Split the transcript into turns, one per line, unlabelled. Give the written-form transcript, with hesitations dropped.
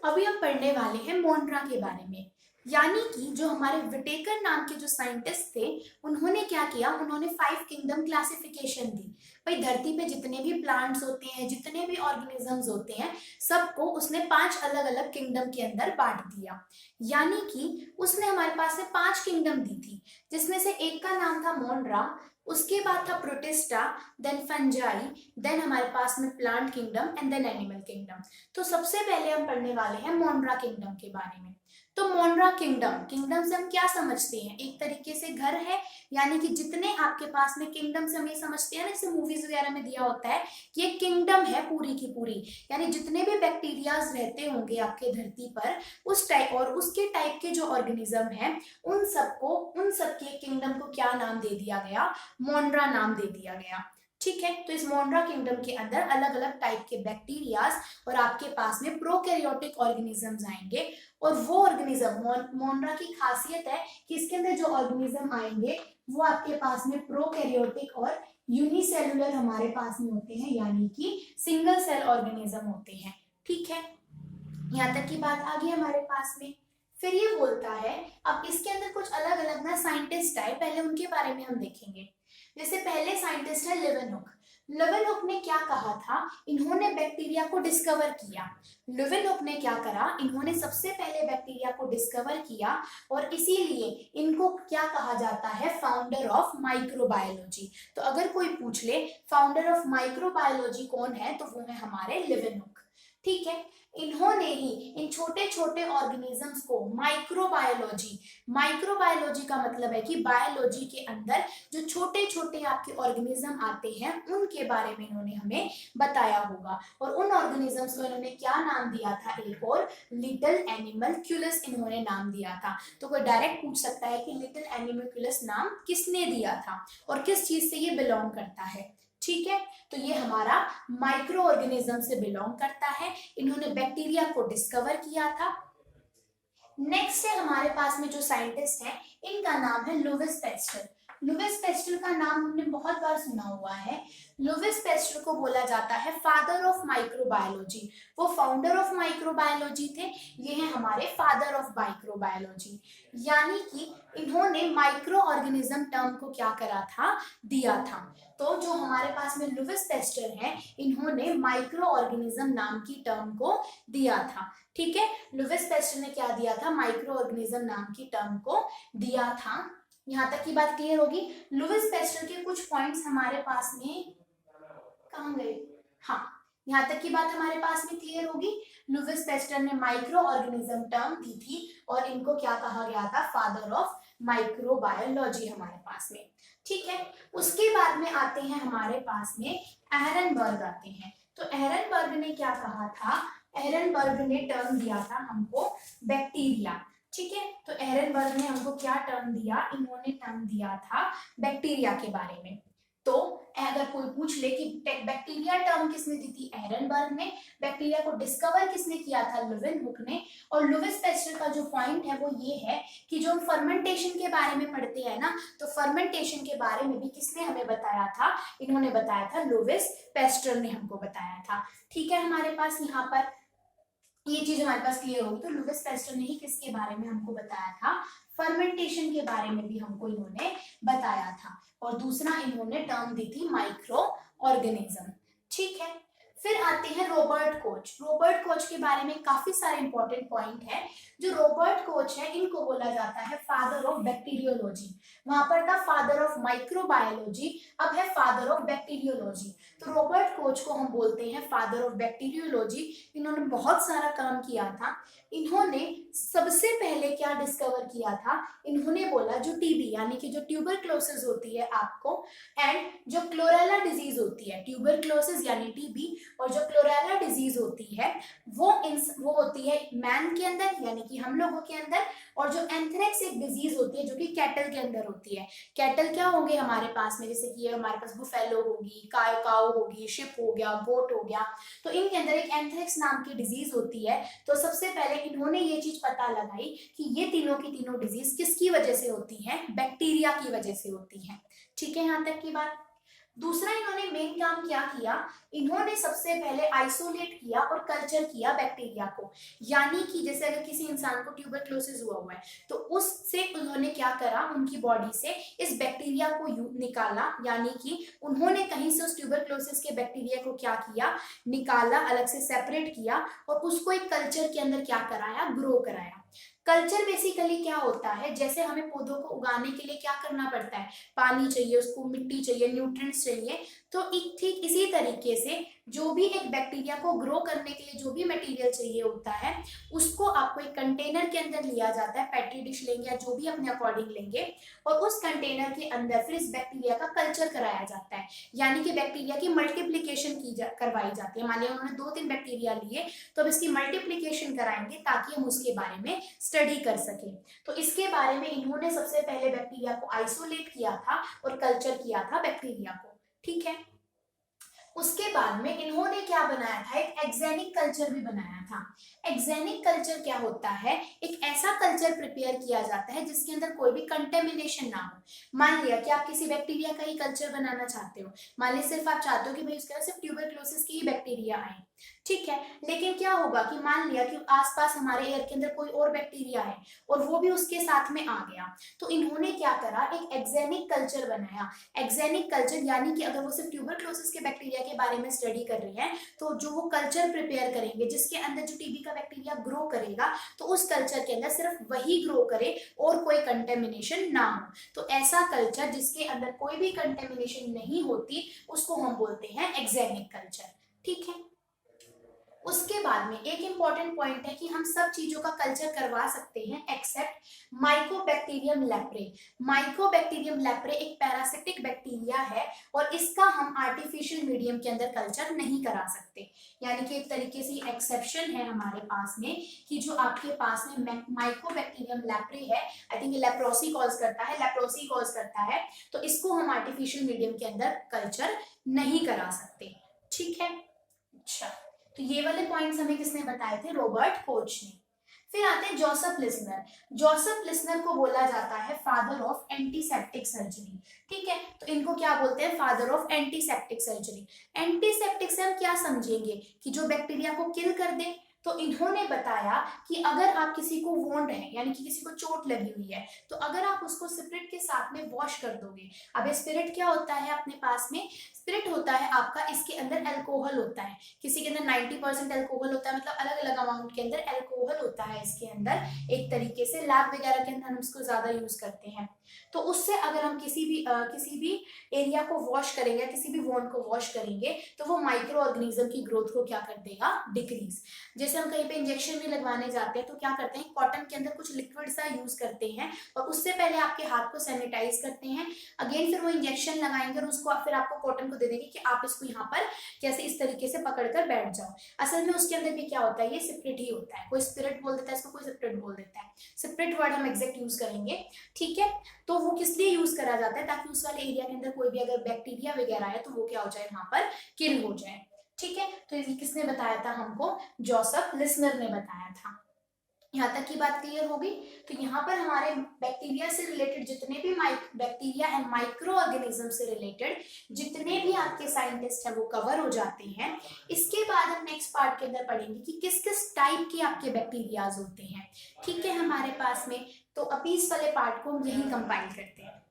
अभी हम पढ़ने वाले हैं मोनरा के बारे में। यानी कि जो हमारे विटेकर नाम के जो साइंटिस्ट थे, उन्होंने क्या किया, उन्होंने 5 किंगडम क्लासिफिकेशन दी। भाई धरती पे जितने भी प्लांट्स होते हैं, जितने भी ऑर्गेनिजम्स होते हैं, सबको उसने 5 अलग अलग किंगडम के अंदर बांट दिया। यानी कि उसने हमारे पास से 5 किंगडम दी थी, जिसमें से एक का नाम था मोनरा, उसके बाद था प्रोटिस्टा, देन फंजाई, देन हमारे पास में plant kingdom and then animal kingdom. तो सबसे पहले हम पढ़ने वाले हैं मोनरा किंगडम के बारे में। तो मोनरा किंगडम, किंगडम से हम क्या समझते हैं, एक तरीके से घर है। यानी कि जितने आपके पास में किंगडम से हम ये समझते हैं ना, जैसे मूवीज वगैरह में दिया होता है कि ये किंगडम है पूरी की पूरी, यानी जितने भी बैक्टीरियाज रहते होंगे आपके धरती पर, उस टाइप और उसके टाइप के जो ऑर्गेनिज्म है, उन सबके किंगडम को क्या नाम दे दिया गया, मोनरा नाम दे दिया गया। ठीक है, तो इस मोनरा किंगडम के अंदर अलग अलग टाइप के बैक्टीरियाज और आपके पास में प्रोकैरियोटिक ऑर्गेनिजम्स आएंगे। और वो ऑर्गेनिज्म, मोनरा की खासियत है कि इसके अंदर जो ऑर्गेनिज्म आएंगे वो आपके पास में प्रोकैरियोटिक और यूनिसेलुलर हमारे पास में होते हैं, यानी कि सिंगल सेल ऑर्गेनिज्म होते हैं। ठीक है, यहाँ तक की बात आ गई हमारे पास में। फिर ये बोलता है, अब इसके अंदर कुछ अलग अलग ना साइंटिस्ट आए, पहले उनके बारे में हम देखेंगे। जैसे पहले साइंटिस्ट है लेवेनहुक। लेवेनहुक ने क्या कहा था, इन्होंने बैक्टीरिया को डिस्कवर किया। लेवेनहुक ने क्या करा, इन्होंने सबसे पहले बैक्टीरिया को डिस्कवर किया, और इसीलिए इनको क्या कहा जाता है, फाउंडर ऑफ माइक्रोबायोलॉजी। तो अगर कोई पूछ ले फाउंडर ऑफ माइक्रोबायोलॉजी कौन है, तो वो है हमारे लेवेनहुक। ठीक है, इन्होंने ही इन छोटे छोटे ऑर्गेनिजम्स को माइक्रोबायोलॉजी, माइक्रोबायोलॉजी का मतलब है कि बायोलॉजी के अंदर जो छोटे छोटे आपके ऑर्गेनिज्म आते हैं उनके बारे में इन्होंने हमें बताया होगा। और उन ऑर्गेनिजम्स को इन्होंने क्या नाम दिया था, एक और लिटिल एनिमल्क्यूलस इन्होंने नाम दिया था। तो कोई डायरेक्ट पूछ सकता है कि लिटिल एनिमल्क्यूलस नाम किसने दिया था और किस चीज से ये बिलोंग करता है। ठीक है, तो ये हमारा माइक्रो ऑर्गेनिज्म से बिलोंग करता है। इन्होंने बैक्टीरिया को डिस्कवर किया था। नेक्स्ट है हमारे पास में जो साइंटिस्ट हैं, इनका नाम है लुईस पैस्चर। लुईस पैस्चर का नाम हमने बहुत बार सुना हुआ है। लुईस पैस्चर को बोला जाता है फादर ऑफ माइक्रोबायोलॉजी। वो फाउंडर ऑफ माइक्रोबायोलॉजी थे, ये हैं हमारे फादर ऑफ माइक्रोबायोलॉजी। यानी कि इन्होंने माइक्रो ऑर्गेनिज्म टर्म को क्या करा था, दिया था। तो जो हमारे पास में लुईस पैस्चर है, इन्होंने माइक्रो ऑर्गेनिज्म नाम की टर्म को दिया था। ठीक है, लुईस पैस्चर ने क्या दिया था, माइक्रो ऑर्गेनिज्म नाम की टर्म को दिया था। यहाँ तक की बात क्लियर होगी। लुईस पैस्चर के कुछ पॉइंट्स हमारे पास में कहाँ गए, हाँ, यहाँ तक की बात हमारे पास में क्लियर होगी। लुईस पैस्चर ने माइक्रो ऑर्गेनिज्म टर्म दी थी और इनको क्या कहा गया था, फादर ऑफ माइक्रोबायोलॉजी हमारे पास में। ठीक है, उसके बाद में आते हैं हमारे पास में एहरनबर्ग आते हैं। तो एहरनबर्ग ने क्या कहा था, एहरनबर्ग ने टर्म दिया था हमको बैक्टीरिया। ठीक है, तो एहरनबर्ग ने हमको क्या टर्म दिया, इन्होंने टर्म दिया था बैक्टीरिया के बारे में। तो अगर कोई पूछ ले कि बैक्टीरिया टर्म किसने दी थी, एहरनबर्ग ने। बैक्टीरिया को डिस्कवर किसने किया था, लेवेनहुक ने। और लुईस पैस्चर का जो पॉइंट है वो ये है कि जो हम फर्मेंटेशन के बारे में पढ़ते हैं ना, तो फर्मेंटेशन के बारे में भी किसने हमें बताया था, इन्होंने बताया था, लुईस पैस्चर ने हमको बताया था। ठीक है, हमारे पास यहाँ पर ये चीज हमारे पास क्लियर होगी। तो लुईस पैस्चर ने ही किसके बारे में हमको बताया था, फर्मेंटेशन के बारे में भी हमको इन्होंने बताया था। और दूसरा इन्होंने टर्म दी थी माइक्रो ऑर्गेनिज्म। ठीक है, फिर आते हैं रॉबर्ट कोच। रॉबर्ट कोच के बारे में काफी सारे इंपॉर्टेंट पॉइंट है। जो रॉबर्ट कोच है, इनको बोला जाता है फादर ऑफ बैक्टीरियोलॉजी। वहां पर था फादर ऑफ माइक्रोबायोलॉजी, अब है फादर ऑफ बैक्टीरियोलॉजी। तो रॉबर्ट कोच को हम बोलते हैं फादर ऑफ बैक्टीरियोलॉजी। इन्होंने बहुत सारा काम किया था। इन्होंने सबसे पहले क्या डिस्कवर किया था, इन्होंने बोला जो टीबी यानी कि जो ट्यूबरक्लोसिस होती है आपको, एंड जो क्लोरेला डिजीज होती है, ट्यूबरक्लोसिस यानी टीबी, और जो क्लोरेला डिजीज होती है वो होती है मैन के अंदर यानी कि हम लोगों के अंदर। और जो एंथ्रेक्स एक डिजीज होती है जो कि कैटल के अंदर होती है। कैटल क्या होंगे हमारे पास में, जैसे कि हमारे पास बुफेलो होगी, काऊ होगी, शिप हो गया, गोट हो गया। तो इनके अंदर एक एंथ्रेक्स नाम की डिजीज होती है। तो सबसे पहले इन्होंने ये चीज पता लगाई कि ये तीनों की तीनों डिजीज किसकी वजह से होती हैं, बैक्टीरिया की वजह से होती हैं। ठीक है, यहाँ तक की बात। दूसरा इन्होंने मेन काम क्या किया, इन्होंने सबसे पहले आइसोलेट किया और कल्चर किया बैक्टीरिया को। यानी कि जैसे अगर किसी इंसान को ट्यूबरक्लोसिस हुआ है तो उससे उन्होंने क्या करा, उनकी बॉडी से इस बैक्टीरिया को निकाला, यानी कि उन्होंने कहीं से उस ट्यूबरक्लोसिस के बैक्टीरिया को क्या किया, निकाला, अलग से सेपरेट किया और उसको एक कल्चर के अंदर क्या कराया, ग्रो कराया। कल्चर बेसिकली क्या होता है, जैसे हमें पौधों को उगाने के लिए क्या करना पड़ता है, पानी चाहिए, उसको मिट्टी चाहिए, न्यूट्रिएंट्स चाहिए, तो ठीक इसी तरीके से जो भी एक बैक्टीरिया को ग्रो करने के लिए जो भी मटेरियल चाहिए होता है उसको आपको एक कंटेनर के अंदर लिया जाता है, पेट्री डिश लेंगे या जो भी अपने अकॉर्डिंग लेंगे, और उस कंटेनर के अंदर फिर इस बैक्टीरिया का कल्चर कराया जाता है। यानी कि बैक्टीरिया की मल्टीप्लीकेशन करवाई जाती है। मान लिया उन्होंने 2-3 बैक्टीरिया लिए तो अब इसकी मल्टीप्लीकेशन कराएंगे ताकि हम उसके बारे में स्टडी कर सके। तो इसके बारे में इन्होंने सबसे पहले बैक्टीरिया को आइसोलेट किया था और कल्चर किया था बैक्टीरिया को, ठीक है। उसके बाद में इन्होंने क्या बनाया था, एक एक्जेनिक कल्चर भी बनाया था। एक्जेनिक कल्चर क्या होता है, एक ऐसा कल्चर प्रिपेयर किया जाता है जिसके अंदर कोई भी कंटेमिनेशन ना हो। मान लिया कि आप किसी बैक्टीरिया का ही कल्चर बनाना चाहते हो, मान लिया सिर्फ आप चाहते हो कि भाई उसके अंदर सिर्फ ट्यूबरक्लोसिस की ही बैक्टीरिया आए, ठीक है। लेकिन क्या होगा कि मान लिया कि आसपास हमारे एयर के अंदर कोई और बैक्टीरिया है और वो भी उसके साथ में आ गया, तो इन्होंने क्या करा, एक एक्जेनिक कल्चर बनाया। एक्जेनिक कल्चर यानी कि अगर वो सिर्फ ट्यूबरक्लोसिस के बैक्टीरिया के बारे में स्टडी कर रहे हैं तो जो वो कल्चर प्रिपेयर करेंगे जिसके अंदर जो टीबी का बैक्टीरिया ग्रो करेगा तो उस कल्चर के अंदर सिर्फ वही ग्रो करे और कोई कंटेमिनेशन ना हो। तो ऐसा कल्चर जिसके अंदर कोई भी कंटेमिनेशन नहीं होती उसको हम बोलते हैं एक्जेनिक कल्चर, ठीक है। उसके बाद में एक इंपॉर्टेंट पॉइंट है कि हम सब चीजों का कल्चर करवा सकते हैं except mycobacterium leprae. Mycobacterium leprae एक पैरासिटिक बैक्टीरिया है और इसका हम आर्टिफिशियल मीडियम के अंदर कल्चर नहीं करा सकते। यानी कि एक तरीके से एक्सेप्शन है हमारे पास में कि जो आपके पास में माइकोबैक्टीरियम लेप्रे है, आई थिंक लेप्रोसी कॉज करता है, लेप्रोसी कॉज करता है, तो इसको हम आर्टिफिशियल मीडियम के अंदर कल्चर नहीं करा सकते, ठीक है। अच्छा, तो ये वाले पॉइंट्स हमें किसने बताए थे, रॉबर्ट कोच ने। फिर आते हैं जोसेफ लिस्नर। जोसेफ लिस्नर को बोला जाता है फादर ऑफ एंटीसेप्टिक सर्जरी, ठीक है। तो इनको क्या बोलते हैं, father of antiseptic surgery. Antiseptic से हम क्या समझेंगे कि जो बैक्टीरिया को किल कर दे। तो इन्होंने बताया कि अगर आप किसी को वोंड है यानी कि किसी को चोट लगी हुई है तो अगर आप उसको स्पिरिट के साथ में वॉश कर दोगे। अब स्पिरिट क्या होता है अपने पास में, स्पिरिट होता है आपका, इसके अंदर अल्कोहल होता है, किसी के अंदर 90% अल्कोहल होता है, मतलब अलग अलग अमाउंट के अंदर अल्कोहल होता है इसके अंदर। एक तरीके से लैब वगैरह के अंदर हम इसको ज्यादा यूज करते हैं। तो उससे अगर हम किसी भी एरिया को वॉश करेंगे, किसी भी वोंड को वॉश करेंगे तो वो माइक्रो ऑर्गेनिज्म की ग्रोथ को क्या कर देगा, डिक्रीज। जैसे हम कहीं पे इंजेक्शन भी लगवाने जाते हैं तो क्या करते हैं, कॉटन के अंदर कुछ लिक्विड सा यूज करते हैं और उससे पहले आपके हाथ को सैनिटाइज करते हैं, अगेन फिर वो इंजेक्शन लगाएंगे और उसको फिर आपको कॉटन को दे देंगे कि आप इसको यहाँ पर कैसे इस तरीके से पकड़कर बैठ जाओ। असल में उसके अंदर भी क्या होता है, ये सिप्रेट ही होता है, कोई स्पिरिट बोल देता है इसको, कोई सिप्रेट बोल देता है। सिप्रेट वर्ड हम एग्जैक्ट यूज करेंगे, ठीक है। तो वो किस लिए यूज करा जाता है, ताकि उस वाले एरिया के अंदर कोई भी अगर बैक्टीरिया वगैरह है तो वो क्या हो जाए, वहां पर किल हो जाए, ठीक है। तो ये किसने बताया था हमको, जोसेफ लिस्नर ने बताया था। यहाँ तक की बात क्लियर होगी। तो यहाँ पर हमारे बैक्टीरिया से रिलेटेड जितने भी बैक्टीरिया एंड माइक्रो ऑर्गेनिज्म से रिलेटेड जितने भी आपके साइंटिस्ट हैं वो कवर हो जाते हैं। इसके बाद हम नेक्स्ट पार्ट के अंदर पढ़ेंगे कि किस किस टाइप के आपके बैक्टीरियाज होते हैं, ठीक है हमारे पास में। तो अभी इस वाले पार्ट को हम यही कंपाइल करते हैं।